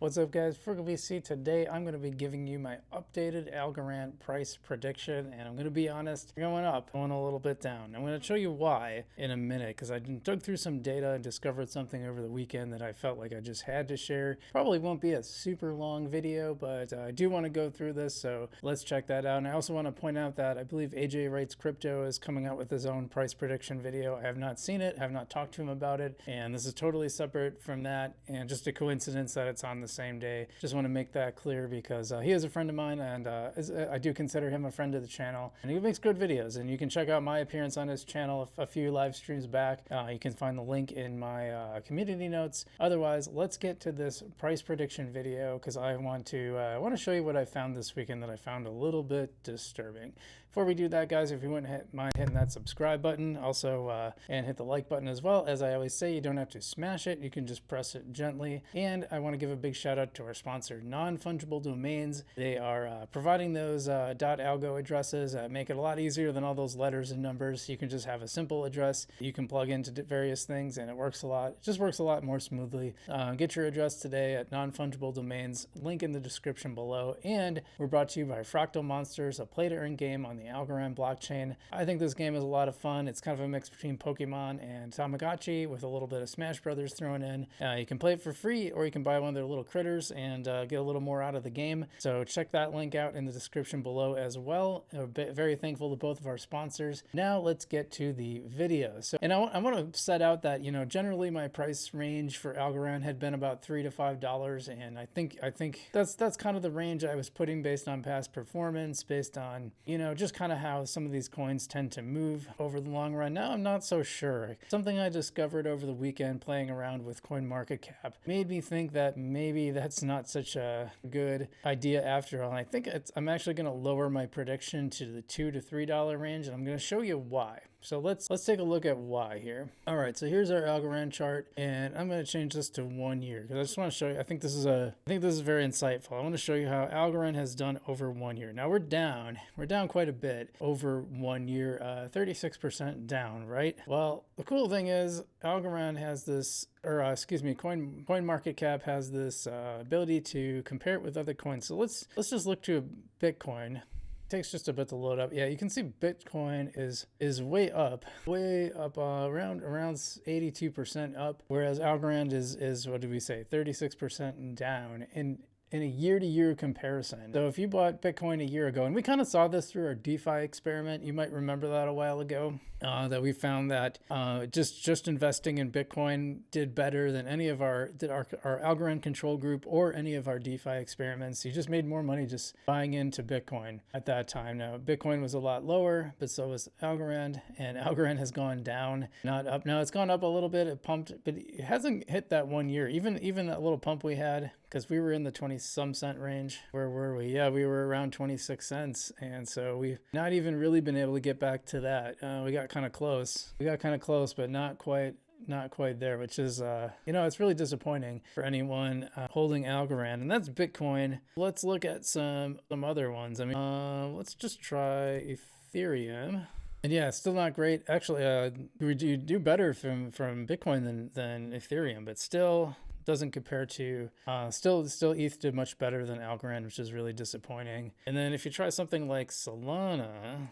What's up, guys? VC. Today I'm going to be giving you my updated Algorand price prediction, and I'm going to be honest, going up, going a little bit down. I'm going to show you why in a minute, because I dug through some data and discovered something over the weekend that I felt like I just had to share. Probably won't be a super long video, but I do want to go through this, so let's check that out. And I also want to point out that I believe AJ Wrights Crypto is coming out with his own price prediction video. I have not seen it, have not talked to him about it, and this is totally separate from that, and just a coincidence that it's on the same day. Just want to make that clear because he is a friend of mine, and I do consider him a friend of the channel, and he makes good videos. And you can check out my appearance on his channel a few live streams back. You can find the link in my community notes. Otherwise, let's get to this price prediction video because I want to show you what I found this weekend that I found a little bit disturbing. Before we do that, guys, if you wouldn't mind hitting that subscribe button, also and hit the like button as well. As I always say, you don't have to smash it, you can just press it gently. And I want to give a big shout out to our sponsor, Non-Fungible Domains. They are providing those .algo addresses, make it a lot easier than all those letters and numbers. You can just have a simple address you can plug into various things, and it works a lot. It just works a lot more smoothly. Get your address today at Non-Fungible Domains. Link in the description below. And we're brought to you by Fractal Monsters, a play-to-earn game on the Algorand blockchain. I think this game is a lot of fun. It's kind of a mix between Pokemon and Tamagotchi with a little bit of Smash Brothers thrown in. You can play it for free, or you can buy one of their little critters and get a little more out of the game. So check that link out in the description below as well. We're very thankful to both of our sponsors. Now let's get to the video. So, and I want to set out that, you know, generally my price range for Algorand had been about $3 to $5, and I think that's kind of the range I was putting based on past performance, based on, you know, just kind of how some of these coins tend to move over the long run. Now I'm not so sure. Something I discovered over the weekend playing around with CoinMarketCap made me think that maybe that's not such a good idea after all. And I think I'm actually going to lower my prediction to the $2 to $3 range, and I'm going to show you why. So let's take a look at why here. All right, so here's our Algorand chart, and I'm going to change this to 1 year because I just want to show you. I think this is very insightful. I want to show you how Algorand has done over 1 year. Now we're down quite a bit over 1 year, 36% down, right? Well, the cool thing is Algorand has this, or CoinMarketCap has this ability to compare it with other coins. So let's just look to Bitcoin. Takes just a bit to load up. Yeah, you can see Bitcoin is way up around 82% up, whereas Algorand is what did we say, 36% down in a year-to-year comparison. So if you bought Bitcoin a year ago, and we kind of saw this through our DeFi experiment, you might remember that a while ago, that we found that just investing in Bitcoin did better than any of our Algorand control group or any of our DeFi experiments. You just made more money just buying into Bitcoin at that time. Now, Bitcoin was a lot lower, but so was Algorand, and Algorand has gone down, not up. Now it's gone up a little bit, it pumped, but it hasn't hit that 1 year. Even that little pump we had, because we were in the 20-some cent range. Where were we? Yeah, we were around 26 cents. And so we've not even really been able to get back to that. We got kind of close. But not quite there, which is, you know, it's really disappointing for anyone holding Algorand. And that's Bitcoin. Let's look at some other ones. I mean, let's just try Ethereum. And yeah, still not great. Actually, we do better from Bitcoin than Ethereum, but still doesn't compare to still ETH did much better than Algorand, which is really disappointing. And then if you try something like Solana,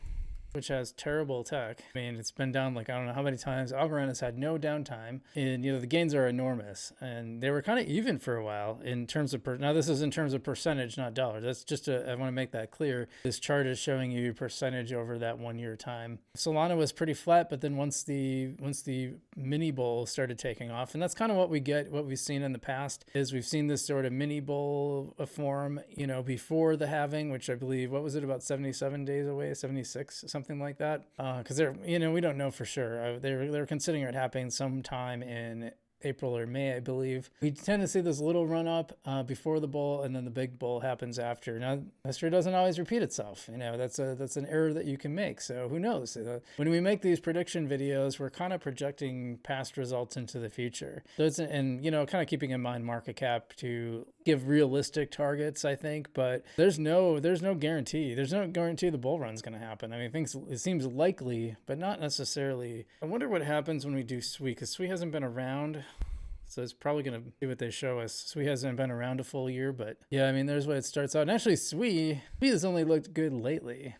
which has terrible tech. I mean, it's been down like I don't know how many times. Algorand has had no downtime, and you know the gains are enormous, and they were kind of even for a while in terms of now this is in terms of percentage, not dollars. That's just I want to make that clear. This chart is showing you percentage over that 1 year time. Solana was pretty flat, but then once the mini bull started taking off, and that's kind of what we've seen in the past is we've seen this sort of mini bull form, you know, before the halving, which I believe, what was it, about 77 days away, 76, something like that, because they're, you know, we don't know for sure. They're considering it happening sometime in April or May, I believe. We tend to see this little run up before the bull, and then the big bull happens after. Now, history doesn't always repeat itself. You know, that's an error that you can make. So who knows? When we make these prediction videos, we're kind of projecting past results into the future. So it's, and you know, kind of keeping in mind market cap to give realistic targets, I think, but there's no guarantee. There's no guarantee the bull run's going to happen. I mean, it seems likely, but not necessarily. I wonder what happens when we do SWI, because SWI hasn't been around So it's probably going to be what they show us. SWI hasn't been around a full year, but yeah, I mean, there's what it starts out. And actually, SWI has only looked good lately.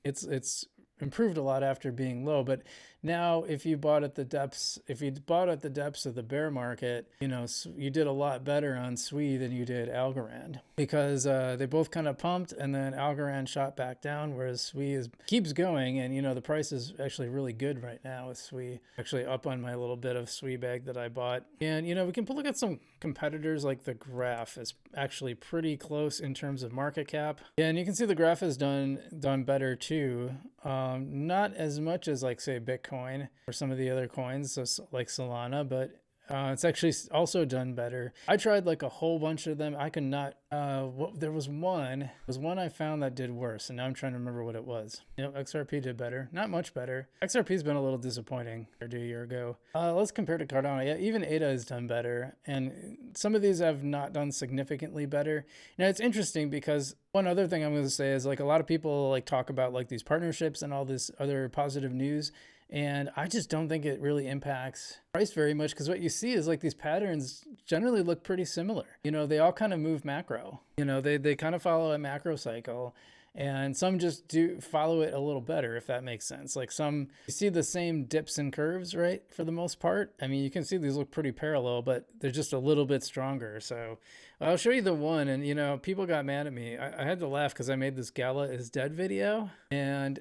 It's improved a lot after being low, but now if you bought at the depths of the bear market, you know, you did a lot better on SWI than you did Algorand, because they both kind of pumped and then Algorand shot back down, whereas SWI keeps going. And you know, the price is actually really good right now with SWI, actually up on my little bit of SWI bag that I bought. And you know, we can look at some competitors. Like the graph is actually pretty close in terms of market cap, and you can see the graph has done better too. Not as much as like say Bitcoin or some of the other coins, so like Solana, but it's actually also done better. I tried like a whole bunch of them. I could not. There was one I found that did worse, and now I'm trying to remember what it was. You know, XRP did better, not much better. XRP's been a little disappointing compared to a year ago. Let's compare to Cardano. Yeah, even ADA has done better, and some of these have not done significantly better. Now it's interesting because one other thing I'm going to say is like a lot of people like talk about like these partnerships and all this other positive news. And I just don't think it really impacts price very much, because what you see is like these patterns generally look pretty similar. You know, they all kind of move macro. You know, they kind of follow a macro cycle, and some just do follow it a little better, if that makes sense. Like some, you see the same dips and curves, right? For the most part. I mean, you can see these look pretty parallel, but they're just a little bit stronger. So I'll show you the one, and you know, people got mad at me. I had to laugh because I made this Gala is dead video, and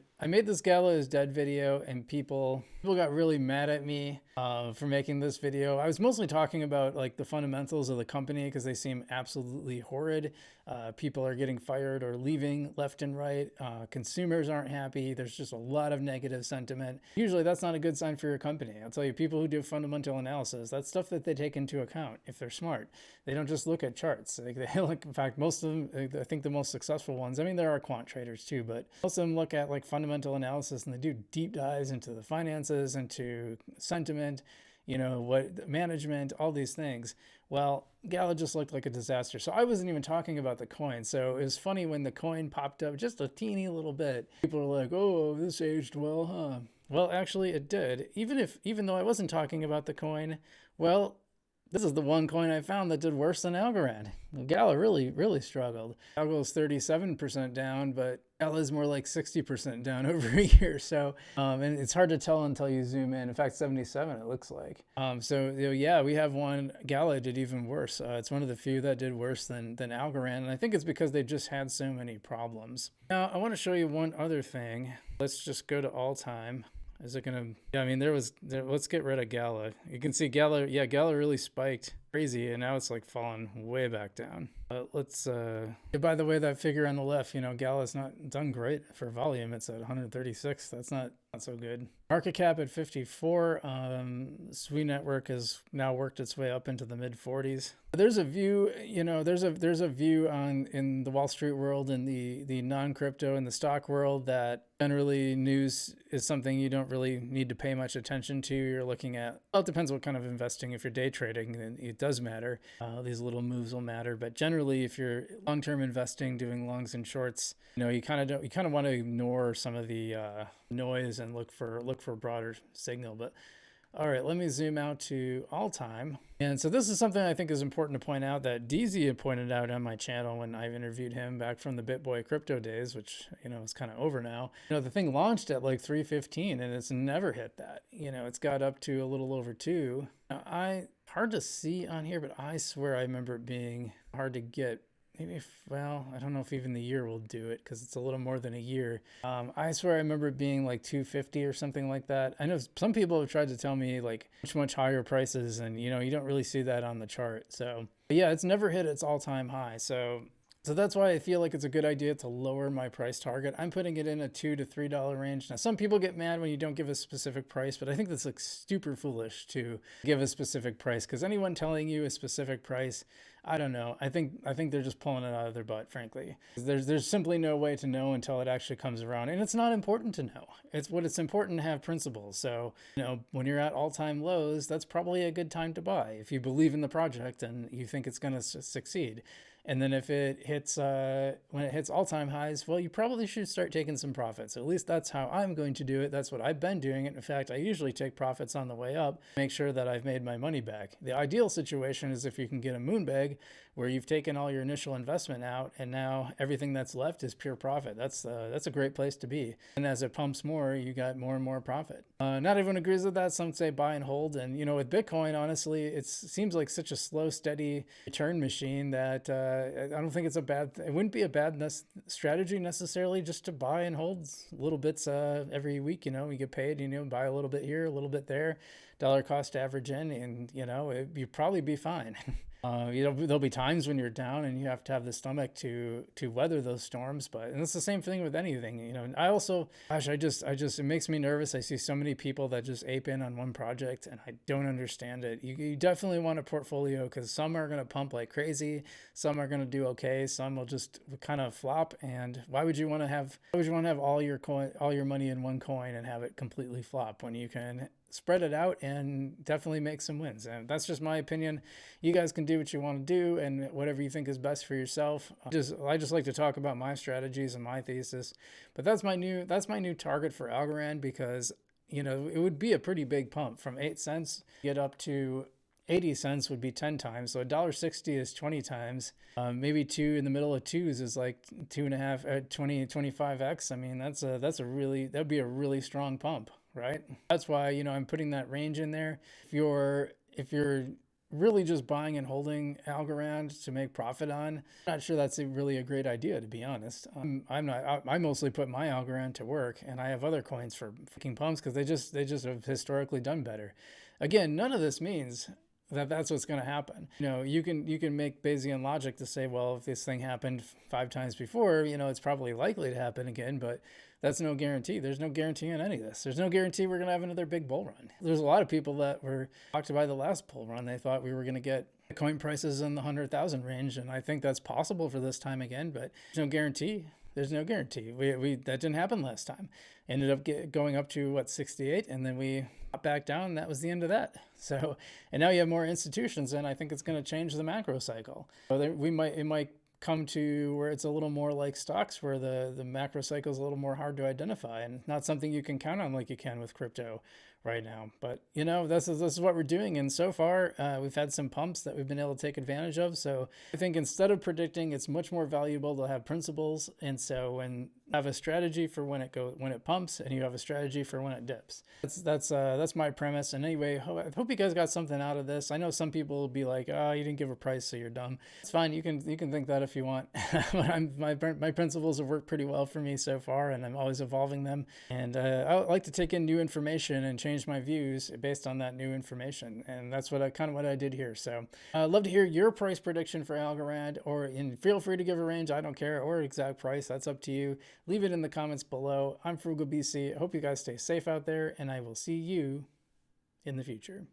people got really mad at me for making this video. I was mostly talking about like the fundamentals of the company because they seem absolutely horrid. People are getting fired or leaving left and right. Consumers aren't happy. There's just a lot of negative sentiment. Usually that's not a good sign for your company. I'll tell you, people who do fundamental analysis, that's stuff that they take into account if they're smart. They don't just look at charts. Like in fact, most of them, I think the most successful ones, I mean, there are quant traders too, but most of them look at like fundamental analysis, and they do deep dives into the finances, into sentiment, you know, what management, all these things. Well, Gala just looked like a disaster. So I wasn't even talking about the coin. So it was funny when the coin popped up just a teeny little bit. People were like, oh, this aged well, huh? Well, actually it did. Even though I wasn't talking about the coin, well, this is the one coin I found that did worse than Algorand. Gala really struggled. Algo is 37% down, but Gala is more like 60% down over a year. So, and it's hard to tell until you zoom in. In fact, 77 it looks like. So you know, yeah, we have one. Gala did even worse. It's one of the few that did worse than Algorand, and I think it's because they just had so many problems. Now, I want to show you one other thing. Let's just go to all time. Is it gonna? Yeah, I mean, let's get rid of Gala. You can see Gala. Yeah, Gala really spiked crazy, and now it's like fallen way back down. Let's. By the way, that figure on the left, you know, Gala's not done great for volume. It's at 136. That's not so good. Market cap at 54. SWI network has now worked its way up into the mid 40s. There's a view, you know, there's a view in the Wall Street world and the non-crypto and the stock world that generally news is something you don't really need to pay much attention to. You're looking at, well, it depends what kind of investing. If you're day trading, then it does matter. These little moves will matter, but generally, if you're long-term investing, doing longs and shorts, you know, you kind of want to ignore some of the noise and look for a broader signal. But all right, let me zoom out to all time. And so this is something I think is important to point out that DZ had pointed out on my channel when I interviewed him back from the BitBoy crypto days, which, you know, is kind of over now. You know, the thing launched at like 315 and it's never hit that. You know, it's got up to a little over 2. Now, hard to see on here, but I swear I remember it being hard to get. Maybe, well, I don't know if even the year will do it because it's a little more than a year. I swear I remember it being like 250 or something like that. I know some people have tried to tell me like much higher prices, and you know, you don't really see that on the chart. So but yeah, it's never hit its all-time high. So that's why I feel like it's a good idea to lower my price target. I'm putting it in a $2 to $3 range. Now, some people get mad when you don't give a specific price, but I think that's like super foolish to give a specific price, because anyone telling you a specific price, I don't know. I think they're just pulling it out of their butt, frankly. There's simply no way to know until it actually comes around, and it's not important to know. It's important to have principles. So, you know, when you're at all-time lows, that's probably a good time to buy if you believe in the project and you think it's going to succeed. And then if it hits, when it hits all-time highs, well, you probably should start taking some profits. At least that's how I'm going to do it. That's what I've been doing it. In fact, I usually take profits on the way up, make sure that I've made my money back. The ideal situation is if you can get a moonbag where you've taken all your initial investment out and now everything that's left is pure profit. That's a great place to be. And as it pumps more, you got more and more profit. Not everyone agrees with that. Some say buy and hold. And, you know, with Bitcoin, honestly, it seems like such a slow, steady return machine that I don't think it wouldn't be a bad strategy necessarily just to buy and hold little bits every week. You know, you get paid, you know, buy a little bit here, a little bit there, dollar cost average in, and, you know, you'd probably be fine. You know, there'll be times when you're down and you have to have the stomach to weather those storms, and it's the same thing with anything, you know. And I also, gosh, it makes me nervous. I see so many people that just ape in on one project and I don't understand it. You definitely want a portfolio because some are going to pump like crazy. Some are going to do okay. Some will just kind of flop. And why would you want to have all your money in one coin and have it completely flop when you can spread it out and definitely make some wins? And that's just my opinion. You guys can do what you want to do and whatever you think is best for yourself. I just like to talk about my strategies and my thesis. But that's my new target for Algorand, because, you know, it would be a pretty big pump from 8 cents get up to 80 cents would be 10 times. So $1.60 is 20 times. Maybe two in the middle of twos is like 2.5, 25x. I mean, that'd be a really strong pump, right? That's why, you know, I'm putting that range in there. If you're really just buying and holding Algorand to make profit on, I'm not sure that's really a great idea, to be honest. I mostly put my Algorand to work, and I have other coins for making pumps because they just have historically done better. Again, none of this means that's what's going to happen. You know, you can make Bayesian logic to say, well, if this thing happened 5 times before, you know, it's probably likely to happen again, but that's no guarantee. There's no guarantee in any of this. There's no guarantee we're going to have another big bull run. There's a lot of people that were shocked by the last bull run. They thought we were going to get coin prices in the 100,000 range, and I think that's possible for this time again, but there's no guarantee. There's no guarantee. That didn't happen last time. Ended up going up to 68, and then we got back down. And that was the end of that. So, and now you have more institutions, and I think it's going to change the macro cycle. So it might come to where it's a little more like stocks, where the macro cycle is a little more hard to identify and not something you can count on like you can with crypto right now. But, you know, this is what we're doing. And so far, we've had some pumps that we've been able to take advantage of. So I think instead of predicting, it's much more valuable to have principles. And so when you have a strategy for when it pumps, and you have a strategy for when it dips. That's my premise. And anyway, I hope you guys got something out of this. I know some people will be like, oh, you didn't give a price, so you're dumb. It's fine. You can think that if you want. But my principles have worked pretty well for me so far, and I'm always evolving them. And I like to take in new information and change my views based on that new information. And that's what I did here. So I'd love to hear your price prediction for Algorand, and feel free to give a range. I don't care, or exact price. That's up to you. Leave it in the comments below. I'm Frugal BC. I hope you guys stay safe out there, and I will see you in the future.